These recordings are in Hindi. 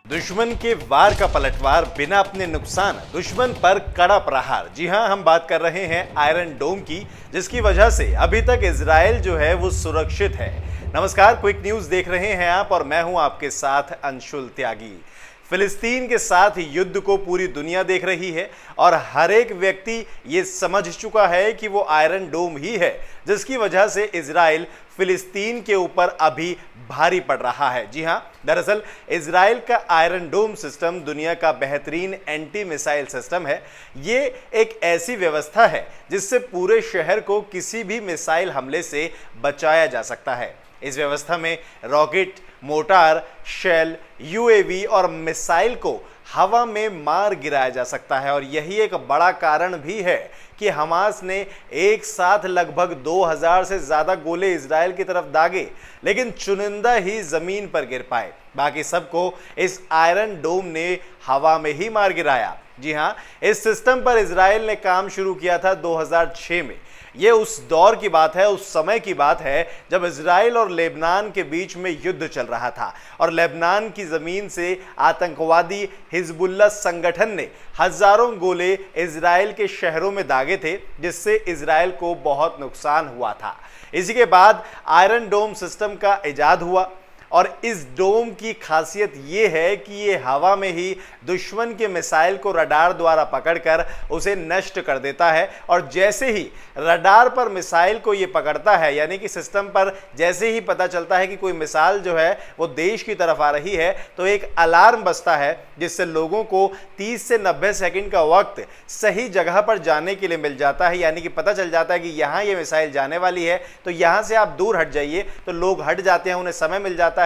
दुश्मन के वार का पलटवार बिना अपने नुकसान, दुश्मन पर कड़ा प्रहार। जी हां, हम बात कर रहे हैं आयरन डोम की, जिसकी वजह से अभी तक इजराइल जो है वो सुरक्षित है। नमस्कार, क्विक न्यूज देख रहे हैं आप और मैं हूं आपके साथ अंशुल त्यागी। फिलिस्तीन के साथ युद्ध को पूरी दुनिया देख रही है और हर एक व्यक्ति ये समझ चुका है कि वो आयरन डोम ही है जिसकी वजह से इजराइल फिलिस्तीन के ऊपर अभी भारी पड़ रहा है। जी हां, दरअसल इजराइल का आयरन डोम सिस्टम दुनिया का बेहतरीन एंटी मिसाइल सिस्टम है। ये एक ऐसी व्यवस्था है जिससे पूरे शहर को किसी भी मिसाइल हमले से बचाया जा सकता है। इस व्यवस्था में रॉकेट, मोटार, शेल, यूएवी और मिसाइल को हवा में मार गिराया जा सकता है और यही एक बड़ा कारण भी है कि हमास ने एक साथ लगभग 2000 से ज़्यादा गोले इजराइल की तरफ दागे, लेकिन चुनिंदा ही ज़मीन पर गिर पाए। बाकी सबको इस आयरन डोम ने हवा में ही मार गिराया। जी हाँ, इस सिस्टम पर इजराइल ने काम शुरू किया था 2006 में। ये उस दौर की बात है, उस समय की बात है जब इजराइल और लेबनान के बीच में युद्ध चल रहा था और लेबनान की ज़मीन से आतंकवादी हिजबुल्लाह संगठन ने हजारों गोले इजराइल के शहरों में दागे थे, जिससे इजराइल को बहुत नुकसान हुआ था। इसी के बाद आयरन डोम सिस्टम का इजाद हुआ और इस डोम की खासियत ये है कि ये हवा में ही दुश्मन के मिसाइल को रडार द्वारा पकड़कर उसे नष्ट कर देता है और जैसे ही रडार पर मिसाइल को ये पकड़ता है, यानी कि सिस्टम पर जैसे ही पता चलता है कि कोई मिसाइल जो है वो देश की तरफ आ रही है, तो एक अलार्म बजता है जिससे लोगों को 30 से 90 सेकंड का वक्त सही जगह पर जाने के लिए मिल जाता है। यानी कि पता चल जाता है कि यहाँ ये मिसाइल जाने वाली है तो यहाँ से आप दूर हट जाइए, तो लोग हट जाते हैं, उन्हें समय मिल जाता है।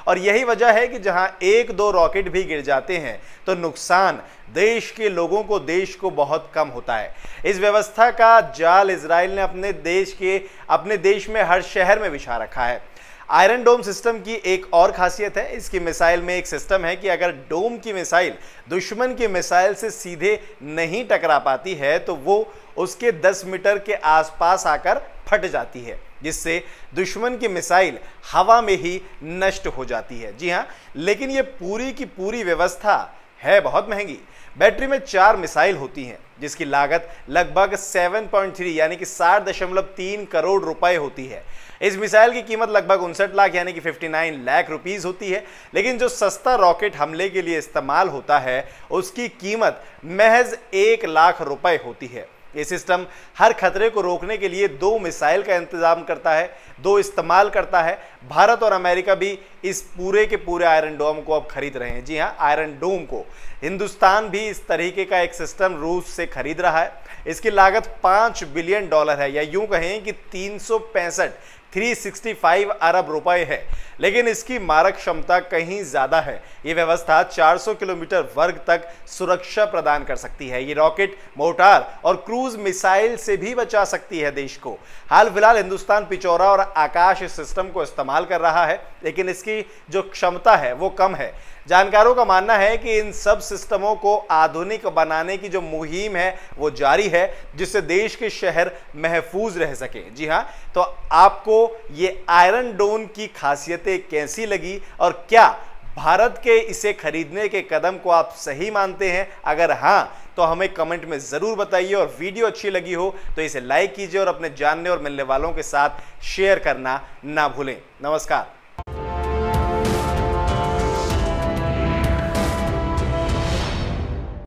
और यही वजह है कि जहां एक दो रॉकेट भी गिर जाते हैं तो नुकसान देश के लोगों को, देश को बहुत कम होता है। इस व्यवस्था का जाल इजराइल ने अपने देश में हर शहर में बिछा रखा है। आयरन डोम सिस्टम की एक और खासियत है, इसकी मिसाइल में एक सिस्टम है कि अगर डोम की मिसाइल दुश्मन की मिसाइल से सीधे नहीं टकरा पाती है तो वो उसके 10 मीटर के आसपास आकर फट जाती है, जिससे दुश्मन की मिसाइल हवा में ही नष्ट हो जाती है। जी हाँ, लेकिन ये पूरी की पूरी व्यवस्था है बहुत महंगी। बैटरी में 4 मिसाइल होती हैं जिसकी लागत लगभग 7.3 यानी कि 60.3 करोड़ रुपए होती है। इस मिसाइल की कीमत लगभग 59 लाख यानी कि 59 लाख रुपीस होती है, लेकिन जो सस्ता रॉकेट हमले के लिए इस्तेमाल होता है उसकी कीमत महज 1 लाख रुपए होती है। ये सिस्टम हर खतरे को रोकने के लिए 2 मिसाइल का इंतजाम करता है, 2 इस्तेमाल करता है। भारत और अमेरिका भी इस पूरे के पूरे आयरन डोम को अब खरीद रहे हैं। जी हाँ, आयरन डोम को हिंदुस्तान भी इस तरीके का एक सिस्टम रूस से खरीद रहा है। इसकी लागत $5 बिलियन है, या यूं कहें कि 365 अरब रुपए है, लेकिन इसकी मारक क्षमता कहीं ज्यादा है। ये व्यवस्था 400 किलोमीटर वर्ग तक सुरक्षा प्रदान कर सकती है। ये रॉकेट, मोटार और क्रूज मिसाइल से भी बचा सकती है देश को। हाल फिलहाल हिंदुस्तान पिचौरा और आकाश इस सिस्टम को इस्तेमाल कर रहा है, लेकिन इसकी जो क्षमता है वो कम है। जानकारों का मानना है कि इन सब सिस्टमों को आधुनिक बनाने की जो मुहिम है वो जारी है, जिससे देश के शहर महफूज रह सके। जी हाँ, तो आपको ये आयरन डोम की खासियतें कैसी लगी और क्या भारत के इसे खरीदने के कदम को आप सही मानते हैं? अगर हाँ तो हमें कमेंट में ज़रूर बताइए और वीडियो अच्छी लगी हो तो इसे लाइक कीजिए और अपने जानने और मिलने वालों के साथ शेयर करना ना भूलें। नमस्कार।